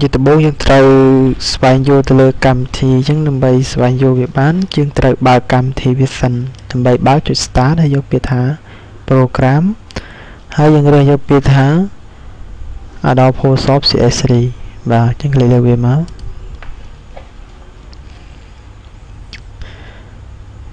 ជាដំបូងយើងត្រូវស្វែងយល់ទៅលើកម្មវិធីអញ្ចឹងដើម្បីស្វែងយល់វាបានយើងត្រូវបើកកម្មវិធីវាសិនដើម្បីបើកចុច start ហើយយកពាក្យថា program ហើយយើងរើសយកពាក្យថា Adobe Photoshop CS3 បាទអញ្ចឹងคลิกលើវាមក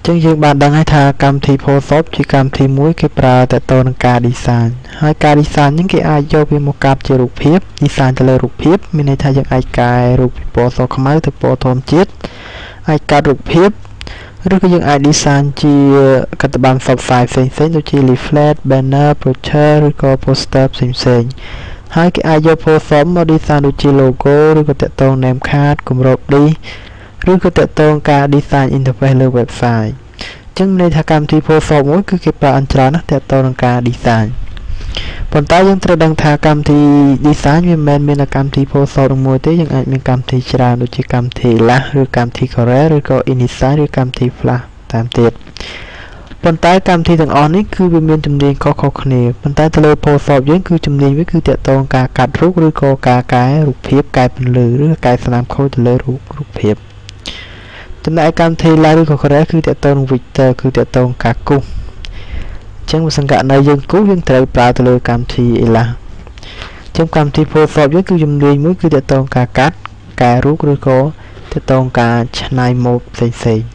ចឹងយើងបានដឹងហើយថាកម្មវិធី Photoshop ជាកម្មវិធីមួយគេប្រើតែទៅនឹងការ design ហើយការ design ហ្នឹងគេអាចយកវាមកកាត់ជារូបភាព design ទៅលើរូបភាពមានន័យថាយើងអាចកែរូបពីពណ៌សខ្មៅទៅពណ៌ធម្មជាតិអាចកាត់រូបភាពឬក៏យើងអាច design ជាកាត់បានផ្សព្វផ្សាយផ្សេងៗដូចជា leaflet banner brochure ឬក៏ poster ផ្សេងៗហើយគេអាចយក Photoshop មក design ដូចជា logo ឬក៏តាក់ទង name card គម្រប list ឬក៏តាក់ទងការ design interface លើ website អញ្ចឹងន័យថាកម្មវិធី Photoshop មួយគឺគេប្រើអន្តរណាស់តាក់ទងនឹងការ design ប៉ុន្តែយើងត្រូវដឹងថាកម្មវិធី design វាមិនមែនមានតែកម្មវិធី Photoshop មួយទេយើងអាចមានកម្មវិធីច្រើនដូចជាកម្មវិធី Illustrator ឬកម្មវិធី Corel ឬក៏ InDesign ឬកម្មវិធី Flash តាមទៀតប៉ុន្តែកម្មវិធីទាំងអស់នេះគឺវាមានជំនាញខុសៗគ្នាប៉ុន្តែទៅលើ Photoshop យើងគឺជំនាញវាគឺតាក់ទងការកាត់រូបឬក៏ការកែរូបភាពកែពន្លឺឬកែស្នាមខូចទៅលើរូបភាពចំណែកកម្មវិធី Live ឬក៏ Corel គឺតាក់ទងនឹង Vector គឺតាក់ទងការគូសអញ្ចឹងបើសិនករណីយើងគូសយើងត្រូវប្រើទៅលើកម្មវិធី Illustrator អញ្ចឹងកម្មវិធី Photoshop យើងគឺជំនាញមួយគឺតាក់ទងការកាត់កែរូបឬក៏តាក់ទងការច្នៃម៉ូដផ្សេងៗ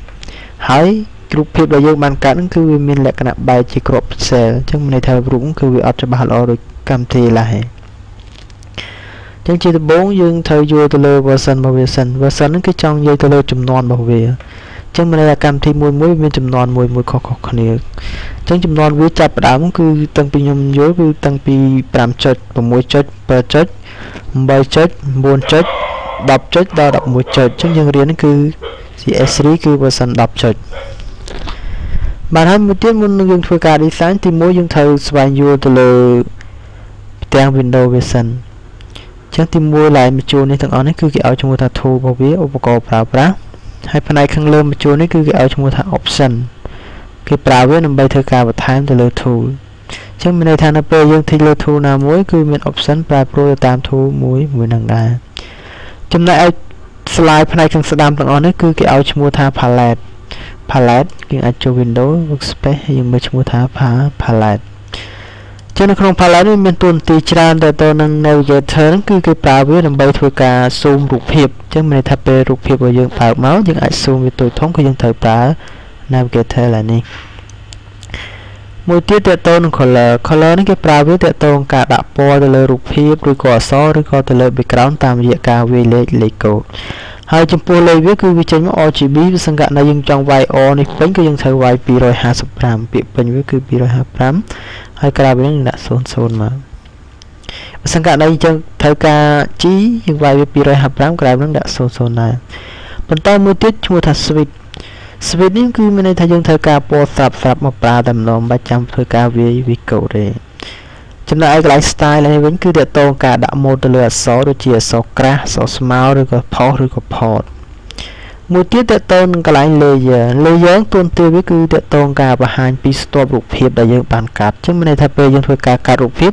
ហើយរូបភាពដែលយើងបានកាត់ហ្នឹងគឺវាមានលក្ខណៈបែរជាក្រប pixel អញ្ចឹងមានន័យថារូបគឺវាអត់ច្បាស់ល្អដូចកម្មវិធី Illustrator ចឹងជាដំបូងយើងត្រូវយល់ទៅលើ version របស់វាសិន version ហ្នឹងគឺចង់និយាយទៅលើចំនួនរបស់វាអញ្ចឹងមានន័យថាកម្មវិធីមួយមានចំនួនមួយខុសៗគ្នាអញ្ចឹងចំនួនវាចាប់ផ្ដើមគឺតាំងពីខ្ញុំយល់គឺតាំងពី 5 ចុច 6 ចុច 7 ចុច 8 ចុច 9 ចុច 10 ចុចដល់ 11 ចុចអញ្ចឹងយើងរៀនគឺ CS3 គឺ version 10 ចុចបាទហើយមួយទៀតមុននឹងយើងធ្វើការ design ទី1យើងត្រូវស្វែងយល់ទៅលើផ្ទាំង Windows វាសិនចឹងទី1ឡើងបញ្ចូលនេះទាំងអស់នេះគឺគេឲ្យឈ្មោះថា tool របស់វាឧបករណ៍ប្រើប្រាស់ហើយផ្នែកខាងលើបញ្ចូលនេះគឺគេឲ្យឈ្មោះថា option គេប្រើវាដើម្បីធ្វើការបន្ថែមទៅលើ tool ចឹងមានន័យថានៅពេលយើងធីកលើ tool ណាមួយគឺមាន option ប្រែប្រួលទៅតាម tool មួយនឹងដែរចំណែកឲ្យ slide ផ្នែកខាងស្ដាំទាំងអស់នេះគឺគេឲ្យឈ្មោះថា palette គេអាចចូល Windows Workspace ហើយយើងមើលឈ្មោះថា paletteចឹងនៅក្នុង palette នេះមានតួនាទីច្រើនទៅនឹង navigator គឺគេប្រើវាដើម្បីធ្វើការ zoom រូបភាពចឹងមានន័យថាពេលរូបភាពរបស់យើងបើកមកយើងអាច zoom វាតូចធំគឺយើងត្រូវប្រើ navigator ឡើយនេះមួយទៀតតទៅនឹង color នេះគេប្រើវាតទៅនឹងការដាក់ពណ៌ទៅលើរូបភាពឬក៏អក្សរឬក៏ទៅលើ background តាមរយៈការវាយលេខកូដហើយចំពោះលេខវាគឺវាចេញមក RGB វាសង្កត់នៅយើងចង់វាយ R នេះពេញគឺយើងត្រូវវាយ255ពាក្យពេញវាគឺ255ហើយក្រៅពីនេះយើងដាក់00មកបើសង្កត់នៅអញ្ចឹងត្រូវការ G យើងវាយវា255ក្រៅនឹងដាក់00ដែរប៉ុន្តែមួយទៀតឈ្មោះថា switch នេះគឺមានន័យថាយើងត្រូវការពណ៌ស្រាប់មកប្រើតែម្ដងមិនបាច់ចាំធ្វើការវាយកូដទេចំណែកឯកន្លែង style នេះវិញគឺតទៅការដាក់ mode ទៅលើអក្សរដូចជាអក្សរក្រាស់អក្សរស្មើឬក៏ផុសឬក៏ផតមួយទៀតតទៅនឹងកន្លែង layer ទួនាទីវាគឺតទៅការបង្ហាញពីស្ទាប់រូបភាពដែលយើងបានកាត់អញ្ចឹងមានន័យថាពេលយើងធ្វើការកាត់រូបភាព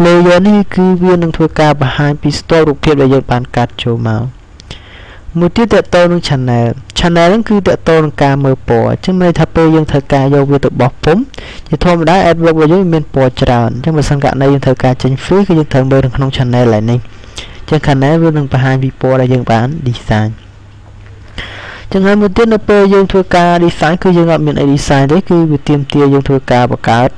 layer នេះគឺវានឹងធ្វើការបង្ហាញពីស្ទាប់រូបភាពដែលយើងបានកាត់ចូលមកមួយទៀតតទៅនឹង channel ហ្នឹងគឺតទៅនឹងការមើលពណ៌អញ្ចឹងមានន័យថាពេលយើងត្រូវការយកវាទៅបោះពុម្ពជាធម្មតា AdWords របស់យើងមានពណ៌ច្រើនអញ្ចឹងបើសិនករណីយើងត្រូវការចេញ fill គឺយើងត្រូវមើលនៅក្នុង channel ឡើយនេះអញ្ចឹង channel វានឹងបង្ហាញពីពណ៌ដែលយើងបាន design ចឹងហើយមួយទៀតនៅពេលយើងធ្វើការ design គឺយើងអត់មានអី design ទេគឺវាទាមទារយើងធ្វើការបង្កើត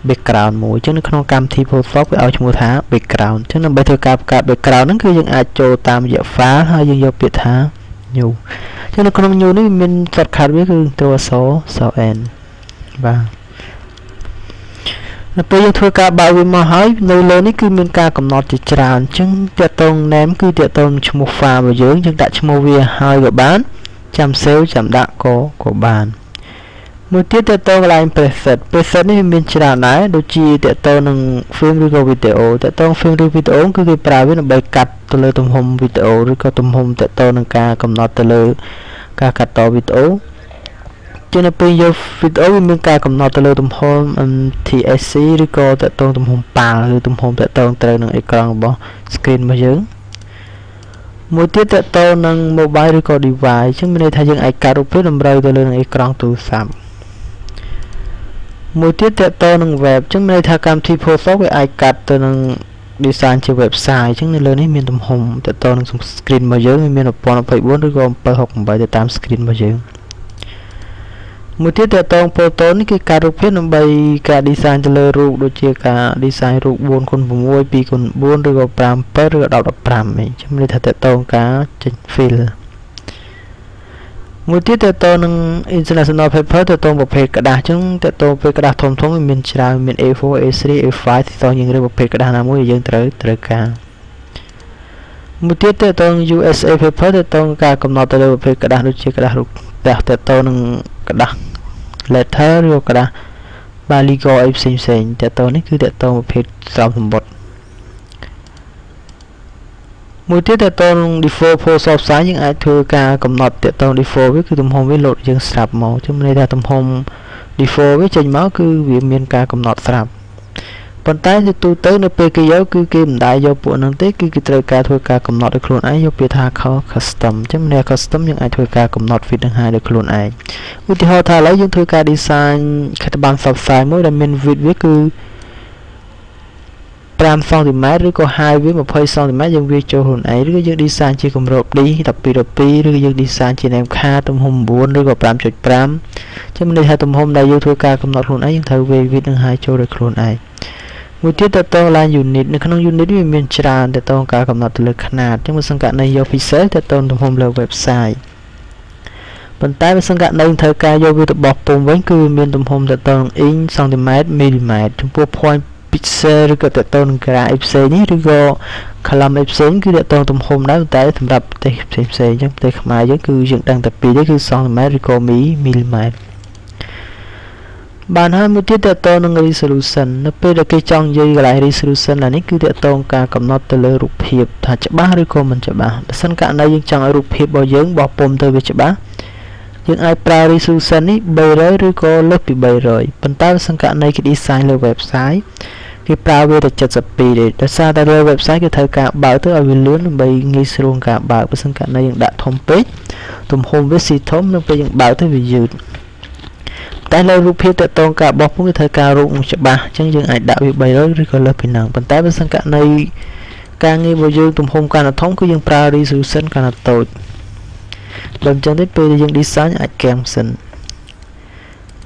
background មួយអញ្ចឹងនៅក្នុងកម្មវិធី Photoshop គេឲ្យឈ្មោះថា background អញ្ចឹងដើម្បីធ្វើការបង្កើត background ហ្នឹងគឺយើងអាចចូលតាមរយៈ file ហើយយើងយកពាក្យថា new អញ្ចឹងនៅក្នុង new នេះមាន shortcut វាគឺតួអក្សរ n បាទនៅពេលយើងធ្វើការបើកវាមកហើយនៅលើនេះគឺមានការកំណត់ជាច្រើនអញ្ចឹងតាក់ទង name គឺតាក់ទងឈ្មោះ file របស់យើងដាក់ឈ្មោះវាហើយក៏បានចាំ save ចាំដាក់ក៏បានមួយទៀតតទៅកន្លែង preset នេះមានច្រើនដែរដូចជាតទៅនឹង film ឬក៏ video តទៅ film ឬ video គឺគេប្រើវាដើម្បីកាត់ទៅលើទំហំ video ឬក៏ទំហំតទៅនឹងការកំណត់ទៅលើការកាត់ត video ជានៅពេលយក video វាមានការកំណត់ទៅលើទំហំ TSC ឬក៏តទៅទំហំប៉ាល់ឬទំហំតទៅត្រូវនឹងអេក្រង់របស់ screen របស់យើង មួយទៀតតើតើនឹង mobile ឬក៏ device អញ្ចឹងមានន័យថាយើងអាចកាត់រូបភាពតម្រូវទៅលើនឹងអេក្រង់ទូរស័ព្ទមួយទៀតតើតើនឹង web អញ្ចឹងមានន័យថាកម្មវិធី Photoshop វាអាចកាត់ទៅនឹង design ជា website អញ្ចឹងនៅលើនេះមានទំហំតើតើនឹង screen របស់យើងមាន1024ឬក៏768ទៅតាម screen របស់យើងមួយទៀតតើតើ photo នេះគឺការរូបភាពដើម្បីការ design ទៅលើរូបដូចជាការ design រូប 4x6 2x4 ឬក៏ 5x7 ឬក៏ 10x15 អីខ្ញុំនិយាយថាតើតើការចេញ fill មួយទៀតតើតើនឹង international paper តើតើប្រភេទក្តារអញ្ចឹងតើតើប្រភេទក្តារធំៗមានច្រើនមាន A4 A3 A5 ទីតោះយើងរើសប្រភេទក្តារណាមួយដែលយើងត្រូវការមួយទៀតតើតើ USA paper តើតើការកំណត់ទៅលើប្រភេទក្តារដូចជាក្តាររូបតើតើនឹងក្តារ letter ឬក្តារ Baligo អីផ្សេងតើតើនេះគឺតើតើប្រភេទស្រោមសម្បត្តិមួយទៀតតើតើនឹង default Photoshop size យើងអាចធ្វើការកំណត់តើតើ default វាគឺទំហំវាលោតយើងស្រាប់មកខ្ញុំន័យថាទំហំ default វាចេញមកគឺវាមានការកំណត់ស្រាប់ប៉ុន្តែជាទូទៅនៅពេលគេយកគឺគេមិនដែរយកពួកហ្នឹងទេគឺគេត្រូវការធ្វើការកំណត់ដោយខ្លួនឯងយកពាក្យថា custom អញ្ចឹងនៅ custom យើងអាចធ្វើការកំណត់ fit នឹងហើយដោយខ្លួនឯងឧទាហរណ៍ថាឥឡូវយើងធ្វើការ design ខិតបានសបផ្សាយមួយដែលមាន width វាគឺ5 cm ឬក៏ height វា20 cm យើងវាចូលខ្លួនឯងឬក៏យើង design ជាគម្រប D 12/12 ឬក៏យើង design ជា name card ទំហំ9ឬក៏ 5.5 ចឹងមានន័យថាទំហំដែលយើងធ្វើការកំណត់ខ្លួនឯងយើងត្រូវវា width នឹងហើយចូលដោយខ្លួនឯងមួយទៀតតើតើ line unit នៅក្នុង unit វាមានច្រើនតើតើការកំណត់ទៅលើຂະຫນາດអញ្ចឹងបើសិនករណីយក pixel តើតើទំហំលើ website ប៉ុន្តែបើសិនករណីត្រូវការយកវាទៅបោះពុម្ពវិញគឺវាមានទំហំតើតើ inch centimeter millimeter ចំពោះ point pixel ឬក៏តើតើនឹងក្រាអីផ្សេងនេះឬក៏ column អីផ្សេងគឺតើតើទំហំដែរតែសម្រាប់ប្រទេសផ្សេងអញ្ចឹងប្រទេសខ្មែរយើងគឺយើងដឹងតែពីរទេគឺ centimeter ឬក៏ millimeterបានហើយមួយទៀតតើតើនឹង resolution នៅពេលដែលគេចង់និយាយកន្លែង resolution អានេះគឺតើតើការកំណត់ទៅលើរូបភាពថាច្បាស់ឬក៏មិនច្បាស់បើសិនករណីយើងចង់ឲ្យរូបភាពរបស់យើងបោះពុម្ពទៅវាច្បាស់យើងអាចប្រើ resolution នេះ300ឬក៏លើសពី300ប៉ុន្តែបើសិនករណីគេ design លើ website គេប្រើវាតែ72ទេដោយសារតែលើ website គេត្រូវការបើកទៅឲ្យវាលឿនដើម្បីងាយស្រួលការបើកបើសិនករណីយើងដាក់ធំពេកទំហំវាស៊ីធំនឹងពេលយើងបើកទៅវាយឺតតែលើរូបភាពតើតើការបោះពុម្ពវាត្រូវការរូបច្បាស់អញ្ចឹងយើងអាចដាក់វា300ឬក៏លើសពីហ្នឹងប៉ុន្តែបើសិនករណីការងាររបស់យើងទំហំកាន់តែធំគឺយើងប្រើ resolution កាន់តែតូចបើអញ្ចឹងទេពេលយើង design អាចកែងសិន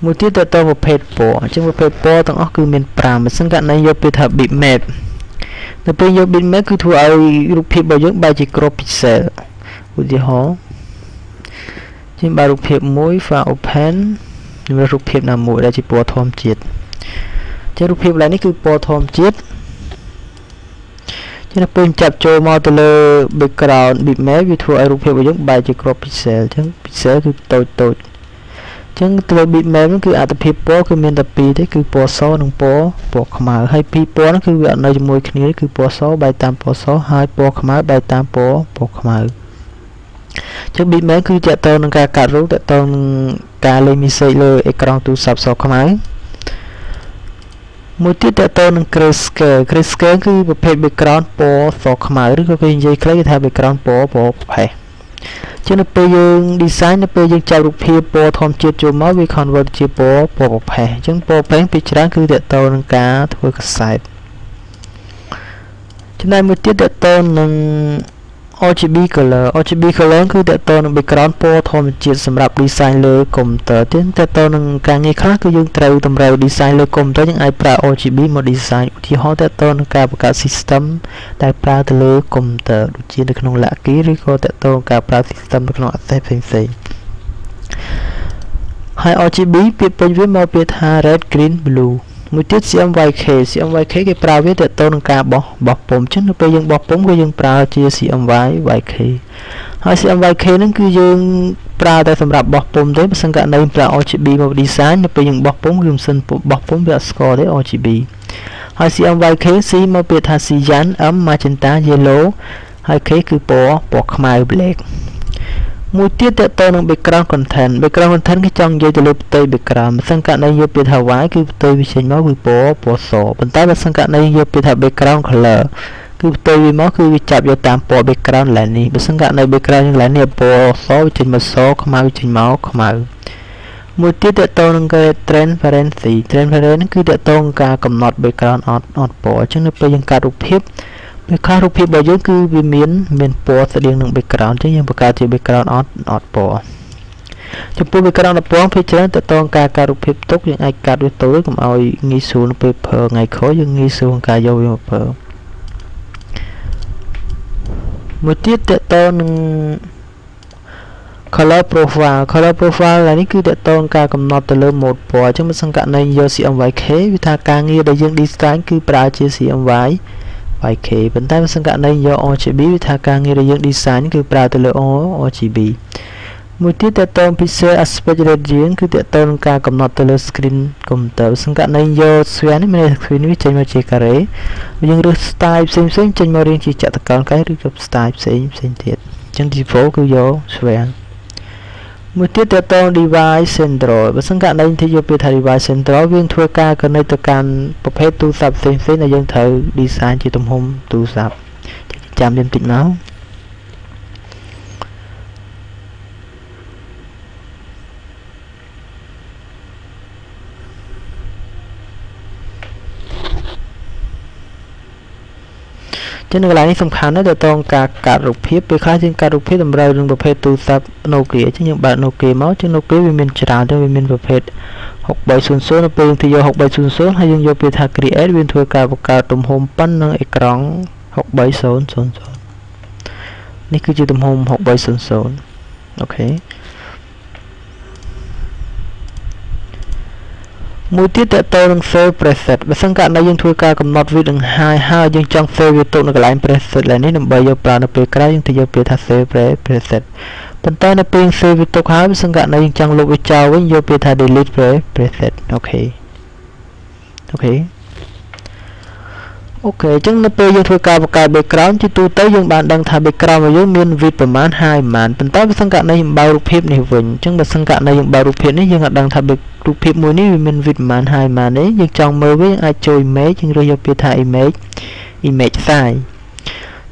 មួយទៀតតើតើប្រភេទពណ៌អញ្ចឹងប្រភេទពណ៌ទាំងអស់គឺមាន5បើសិនករណីយកពាក្យថា bitmap នៅពេលយក bitmap គឺធ្វើឲ្យរូបភាពរបស់យើងបែរជា crop pixel ឧទាហរណ៍ជាបើរូបភាពមួយ file open ខ្ញុំរើសរូបភាពណាមួយដែលជាពណ៌ធម្មជាតិចឹងរូបភាពឡើងនេះគឺពណ៌ធម្មជាតិចឹងពេលចាប់ចូលមកទៅលើ background bitmap វាធ្វើឲ្យរូបភាពរបស់យើងបែរជា crop pixel ចឹង pixel គឺតូចចឹងទៅលើ bitmap ហ្នឹងគឺអត្ថភាពពណ៌គឺមានតែពីរទេគឺពណ៌សនិងពណ៌ខ្មៅហើយពីរពណ៌ហ្នឹងគឺវាអត់នៅជាមួយគ្នាគឺពណ៌សបែរតាមពណ៌សហើយពណ៌ខ្មៅបែរតាមពណ៌ខ្មៅចឹង bitmap គឺតកតនឹងការកាត់រូបតកតនឹងការលេង message លើអេក្រង់ទូរស័ព្ទសខ្មៅមួយទៀតតកតនឹង grayscale គឺប្រភេទ background ពណ៌សខ្មៅឬក៏គេនិយាយខ្លីគេថា background ពណ៌ប្រផេះចឹងនៅពេលយើង design នៅពេលយើងចាប់រូបភាពពណ៌ធម្មជាតិចូលមកវា convert ជាពណ៌ប្រផេះអញ្ចឹងពណ៌ប្រផេះពីច្រើនគឺតកតនឹងការធ្វើកាសែតចំណែកមួយទៀតតកតនឹងRGB color គឺតើតនឹង background ពណ៌ធម្មជាតិសម្រាប់ design លើ computer តើតនឹងការងារខ្លះគឺយើងត្រូវតម្រូវ design លើ computer យើងអាចប្រើ RGB មក design ឧទាហរណ៍តើតនឹងការបង្កើត system ដែលប្រើទៅលើ computer ដូចជានៅក្នុង Lucky ឬក៏តើតការប្រើ system នៅក្នុង Access ផ្សេងហើយ RGB ពាក្យពេញវាមកពាក្យថា red green blue មួយទៀត CMYK គេប្រើវាទៅនឹងការបោះពុម្ពចឹងនៅពេលយើងបោះពុម្ពគឺយើងប្រើជា CMYK ហើយ CMYK ហ្នឹងគឺយើងប្រើតែសម្រាប់បោះពុម្ពទេបើសិនករណីប្រើ RGB មក design នៅពេលយើងបោះពុម្ពគឺមិនសិនបោះពុម្ពវាអត់ស្គាល់ទេ RGB ហើយ CMYK C មកពាក្យថា cyan M magenta yellow ហើយ K គឺពណ៌ខ្មៅ black មួយទៀតតទៅនឹង background content គេចង់និយាយទៅលើផ្ទៃ background បើសិនករណីយកពាក្យថា white គឺផ្ទៃវាចេញមកគឺពណ៌សប៉ុន្តែបើសិនករណីយកពាក្យថា background color cứ tôi vì máu cứ chạm vô tam bộ background lại ní bớt sang cả này background lại ní bộ số trên một số không mau trên máu không mau một tiết để tôn cái transparency cứ để tôn cả cầm nọt background on bộ chứ nó bây giờ cả rụp hiếp background rụp hiếp bao nhiêu cứ vì miền bộ sẽ điên được background chứ nhưng cả chỉ background on bộ chụp bộ background bộ phía trên để tôn cả rụp hiếp tốt những ai cả đối tối cũng ao nghi xuống paper ngày khó nhưng nghi xuống cả dâu một paper một tiết để tôn color profile là ní cứ để tôn cả cầm nọt từ lên một bộ chứ mà sang cả này giờ sử dụng vài khế vì tha càng nghe đại dương design cứ pra chia sử dụng vài khế vấn tay mà sang cả này giờ RGB vì tha càng nghe đại dương design cứ pra từ lên RGB một tiết để tôn pixel aspect ratio cứ để tôn cả cầm nọt từ lên screen computer sang cả này giờ xuyên này screen với trên một chiếc cà rế nhưng được style xem trên một riêng chỉ chặt tất cái được style xem thiệt chân default cứ vô xuyên một tiết để tôn device central và sang cả này thì vô bị thay device central viên thua ca cần này tự canประเภท tu sập xem là dân thử design chỉ tầm hôm tu sập chạm điểm tịnh máu cho nên cái nàyสำคัญนะแต่ต้องการรูปภาพไปคล้ายถึงการรูปภาพทำเราเรื่องประเภทตู้ซับโนเกียเช่นอย่างแบบโนเกียมั้งเช่นโนเกียวิมินจราด้วยวิมินประเภท6 ใบ 0 0เป็นที่โย6 ใบ 0 0ให้ยังโยไปทาง create วินทัวร์การประกาศตุ่มโฮมปั้นนั่งเอกร้อง6 ใบ 0 0 0นี่คือจุดตุ่มโฮม6 ใบ 0 0โอเคมูติแต่โตนังเซลประเสริฐและสังกัดในยังทัวร์การกำหนดวิธี5ยังจังเซลวิตุในกลายประเสริฐและนี้นำใบยาปลาในเปกรายังที่ยาเปทัสเซลประเสริฐปัจจัยในเพียงเซลวิตุหาสังกัดในยังจังลบวิจารวิญญาเปทัสเดลิทประเสริฐโอเคจังในเพียงยังทัวร์การประกาศเบกราที่ตัวเต้ยังบานดังทาเบกรามายังมีวิประมาณ2 มันปัจจัยสังกัดในยังบารูปเพบในวันจังในสังกัดในยังบารูปเพบนี้ยังดังทาเบกรูปภาพมวยนี้มันวิดมัน2 มันนี้ยังจังมือvới ai chơi imageยังเรียกเป็นท่า image size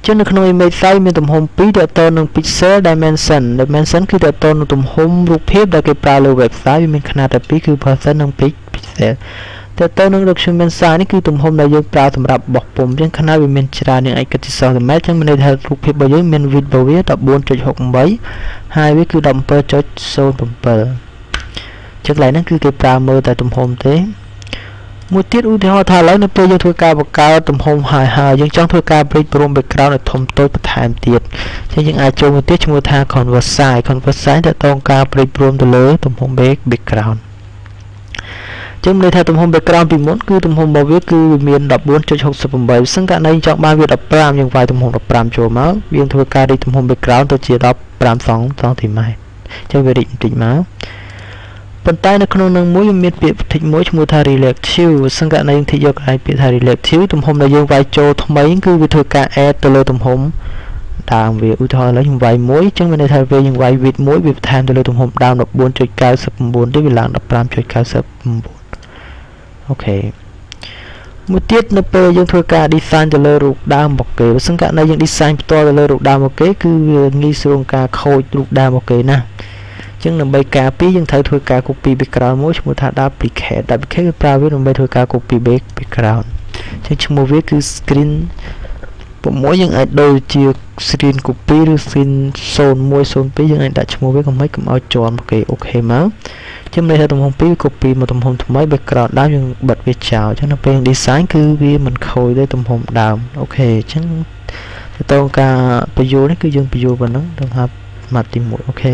จนในขณะ image size มีตุ่มโฮมปีเดตโตนึง pixel dimension คือเดตโตนึงตุ่มโฮมรูปภาพได้เก็บปลาโลเว็บไซต์มีขนาดปีคือ percent นึง pixel เดตโตนึง document size นี่คือตุ่มโฮมได้ยังปลาสำหรับบอกปุ่มยังขนาดมีชราเนี่ยไอ้กติกาสมัยจังมันได้รูปภาพบางอย่างมีวิดบางอย่าง14.6 ใบ2วิคือดัมเปอร์จดโซนดัมเปอร์จากไหนนั่นคือเก็บปลาเมื่อแต่ตุ่มโฮมเต้มูติดอุทิศทาแล้วในเปย์ยังทัวร์การประกาศตุ่มโฮมหายยังจ้องทัวร์การบริบรมเบกกราวน์ในทมโต้ประธานเตียดเช่นยังอาจโจมูติดชมูทาคอนเวอร์ไซแต่ต้องการบริบรมตัวเลยตุ่มโฮมเบกกราวน์จึงในทางตุ่มโฮมเบกกราวน์ปีม้วนคือตุ่มโฮมบวิคือมีอันดับ4.68 ใบซึ่งการในจังมาวิดับปรามยังไฟตุ่มโฮมดับปรามโจมาเวียนทัวร์การในตุ่มโฮมเบกกราวน์ตัวเจียดับปราม2ถิ่นไม้จะเวริติมาปัจจัยในขนมหนึ่งมุ้ยมีเปรียบทิ้งมุ้ยชมูทารีเล็กชิวซึ่งการในยังที่ยกไอเปรียบทารีเล็กชิวตุ่มโฮมในยังไวโจทำไมยังคือวิธีการแอดตัวเลยตุ่มโฮมดาวเวียอุทธรแล้วยังไวมุ้ยจึงในทาเวียยังไววิดมุ้ยวิดแทนตัวเลยตุ่มโฮมดาวดับ4.9ได้เวลาดับ3.9โอเคมุ้ยเทียบในเปย์ยังทัวร์การดีไซน์ตัวเลยรูปดาวบอกเกย์ซึ่งการในยังดีไซน์ตัวเลยรูปดาวบอกเกย์คืองี้ส่วนการโคดรูปดาวบอกเกย์นะจึงนำใบกาปียังถ่ายทัวร์การ copy background มุ้ยชมูทาดับลิเคทคือปลาวินำใบทัวร์การ copy background จึงชมูวิคือ screen ผมมุ้ยยังไอโดยเจีย screen copy หรือ screen โซนมุ้ยโซนปียังไอดัชชมูวิก็ไม่กำเอาจอนโอเคมั้งจึงในทางตุ่มโฮมปี copy มาตุ่มโฮมทำไม background ดาวยังบัดเวชาวจึงนำเป็นดีไซน์คือวิมันโคยได้ตุ่มโฮมดาวโอเคจึงต้องการประโยชน์นี่คือยังประโยชน์แบบนั้นต้องครับมาติมุโอเค